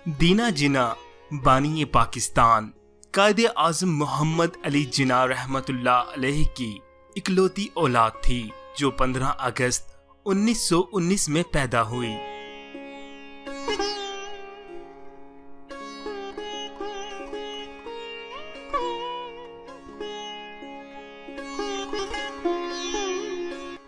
दीना जिना बानी पाकिस्तान कायदे आज़म मोहम्मद अली जिना रहमतुल्लाह अलैह की इकलौती औलाद थी जो 15 अगस्त 1919 में पैदा हुई।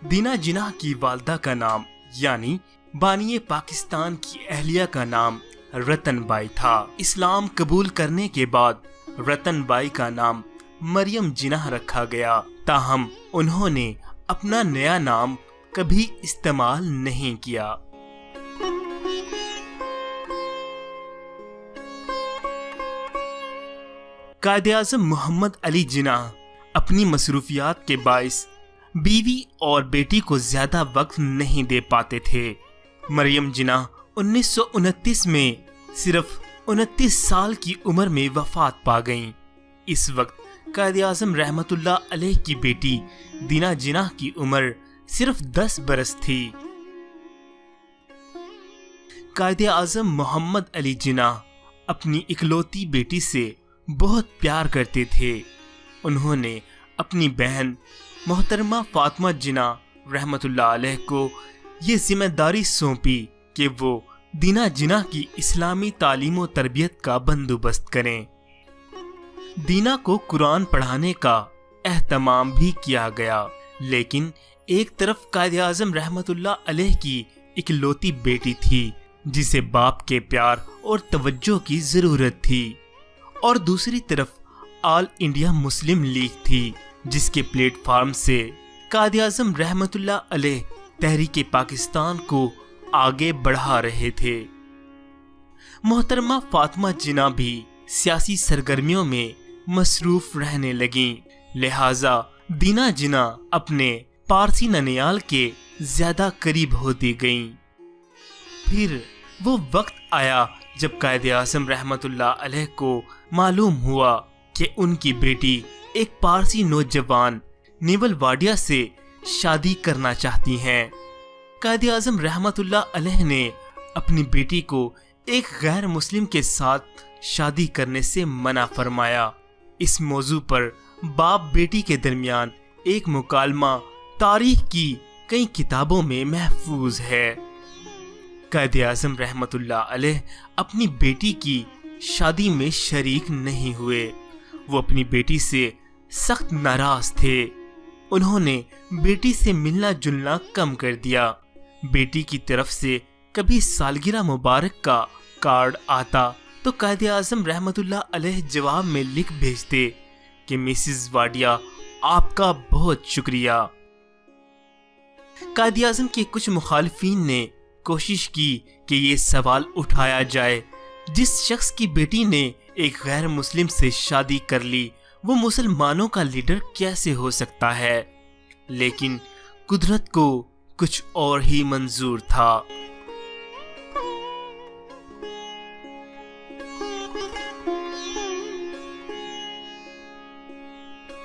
दीना जिना की वालदा का नाम यानी बानी पाकिस्तान की अहलिया का नाम रतन बाई था। इस्लाम कबूल करने के बाद रतन बाई का नाम मरियम जिना रखा गया। ताहम उन्होंने अपना नया नाम कभी इस्तेमाल नहीं किया। कायदे-आज़म मोहम्मद अली जिना अपनी मसरूफियात के बाइस बीवी और बेटी को ज्यादा वक्त नहीं दे पाते थे। मरियम जिना 1929 में सिर्फ 29 साल की उम्र में वफात पा गईं। इस वक्त कायदे-आज़म रहमतुल्लाह अलैह की बेटी दीना जिना की उम्र सिर्फ 10 बरस थी। कायदे-आज़म मोहम्मद अली जिना अपनी इकलौती बेटी से बहुत प्यार करते थे। उन्होंने अपनी बहन मोहतरमा फातिमा जिना रहमतुल्लाह अलैह को ये जिम्मेदारी सौंपी कि वो दीना जिना की इस्लामी तालीम और तरबियत का बंदोबस्त करें। दीना को कुरान पढ़ाने का एहतमाम भी किया गया, लेकिन एक तरफ कायदे-आज़म रहमतुल्लाह अलैह की इकलौती बेटी थी जिसे बाप के प्यार और तवज्जो की जरूरत थी, और दूसरी तरफ ऑल इंडिया मुस्लिम लीग थी जिसके प्लेटफार्म से कायदे-आज़म रहमतुल्लाह अलैह तहरीक पाकिस्तान को आगे बढ़ा रहे थे। मोहतरमा फातिमा जिना भी सियासी सरगर्मियों में मसरूफ रहने लगीं, लिहाजा दीना जिना अपने पारसी ननियाल के ज्यादा करीब होती गईं। फिर वो वक्त आया जब कायदे-आज़म रहमतुल्लाह अलैह को मालूम हुआ कि उनकी बेटी एक पारसी नौजवान नेवल वाडिया से शादी करना चाहती हैं। कायदे-आज़म रहमतुल्लाह अलैह ने अपनी बेटी को एक गैर मुस्लिम के साथ शादी करने से मना फरमाया। इस मौजू पर बाप बेटी के दरमियान एक मुकालमा तारीख की कई किताबों में महफूज है। कायदे-आज़म रहमतुल्लाह अलैह अपनी बेटी की शादी में शरीक नहीं हुए। वो अपनी बेटी से सख्त नाराज थे। उन्होंने बेटी से मिलना जुलना कम कर दिया। बेटी की तरफ से कभी सालगिरह मुबारक का कार्ड आता तो कायदे-आज़म रहमतुल्लाह अलैह जवाब में लिख भेजते कि मिसेस वाडिया आपका बहुत शुक्रिया। कायदे-आज़म के कुछ मुखालिफिन ने कोशिश की कि ये सवाल उठाया जाए, जिस शख्स की बेटी ने एक गैर मुस्लिम से शादी कर ली वो मुसलमानों का लीडर कैसे हो सकता है, लेकिन कुदरत को कुछ और ही मंजूर था।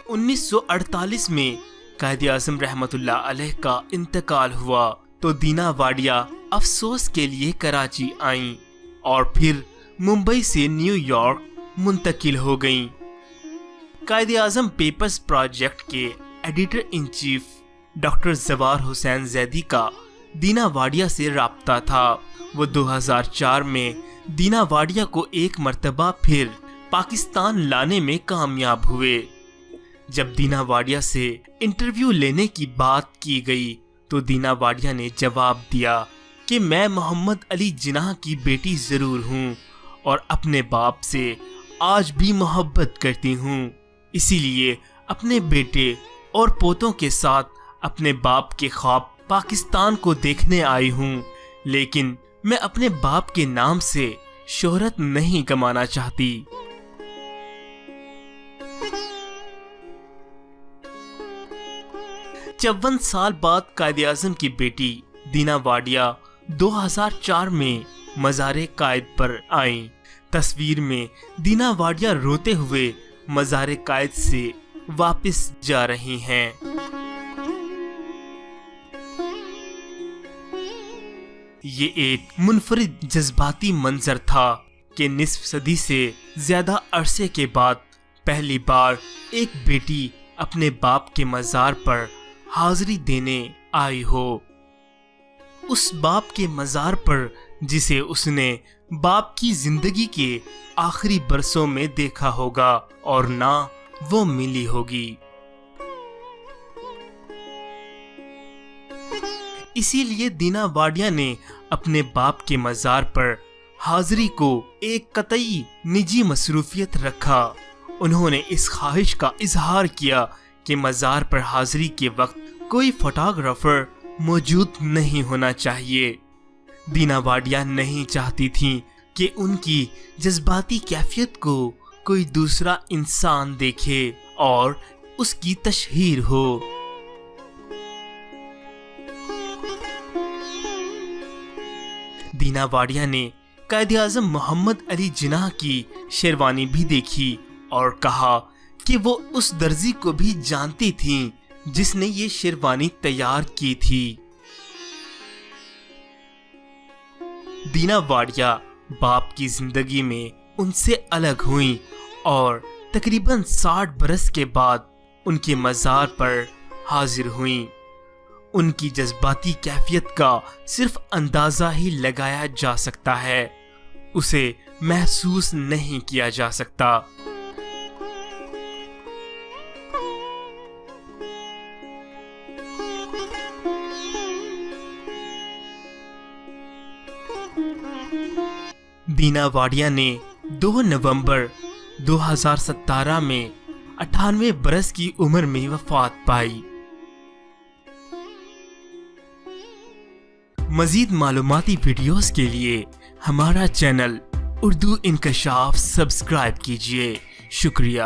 उन्नीस 1948 में कायदे-आज़म रहमतुल्लाह अलैह का इंतकाल हुआ तो दीना वाडिया अफसोस के लिए कराची आईं और फिर मुंबई से न्यूयॉर्क मुंतकिल हो गईं। कायदे-आज़म पेपर्स प्रोजेक्ट के editor in chief doctor Zawar Hussain Zaidi का दीना वाडिया से राब्ता था। वो 2004 में दीना वाडिया को एक मर्तबा फिर पाकिस्तान लाने में कामयाब हुए। जब दीना वाडिया से इंटरव्यू लेने की बात की गई तो दीना वाडिया ने जवाब दिया कि मैं मोहम्मद अली जिना की बेटी जरूर हूँ और अपने बाप से आज भी मोहब्बत करती हूँ, इसीलिए अपने बेटे और पोतों के साथ अपने बाप के ख्वाब पाकिस्तान को देखने आई हूँ, लेकिन मैं अपने बाप के नाम से शोहरत नहीं कमाना चाहती। चौवन साल बाद कायदे-आज़म की बेटी दीना वाडिया 2004 में मज़ारे कायद पर आईं। तस्वीर में दीना वाडिया रोते हुए मज़ारे कायद से वापस जा रही हैं। ये एक मुनफरिद जज्बाती मंजर था کہ نصف صدی سے زیادہ عرصے کے بعد پہلی بار ایک بیٹی اپنے باپ کے مزار پر حاضری دینے آئی ہو۔ اس باپ کے مزار پر جسے اس نے باپ کی زندگی کے آخری برسوں میں دیکھا ہوگا اور نہ وہ ملی ہوگی۔ اسی لیے دینا واڈیا نے اپنے باپ کے مزار پر حاضری کو ایک قطعی نجی مصروفیت رکھا۔ انہوں نے اس خواہش کا اظہار کیا کہ مزار پر حاضری کے وقت کوئی فوٹوگرافر موجود نہیں ہونا چاہیے۔ دینا واڈیا نہیں چاہتی تھیں کہ ان کی جذباتی کیفیت کو کوئی دوسرا انسان دیکھے اور اس کی تشہیر ہو۔ دینا واڈیا نے قائد اعظم محمد علی جناح کی شیروانی بھی دیکھی اور کہا کہ وہ اس درزی کو بھی جانتی تھیں جس نے یہ شیروانی تیار کی تھی۔ دینا واڈیا باپ کی زندگی میں ان سے الگ ہوئیں اور تقریباً 60 برس کے بعد ان کے مزار پر حاضر ہوئیں۔ ان کی جذباتی کیفیت کا صرف اندازہ ہی لگایا جا سکتا ہے، اسے محسوس نہیں کیا جا سکتا۔ دینا واڈیا نے 2 نومبر 2017 میں 98 برس کی عمر میں وفات پائی۔ مزید معلوماتی ویڈیوز کے لیے ہمارا چینل اردو انکشاف سبسکرائب کیجیے۔ شکریہ۔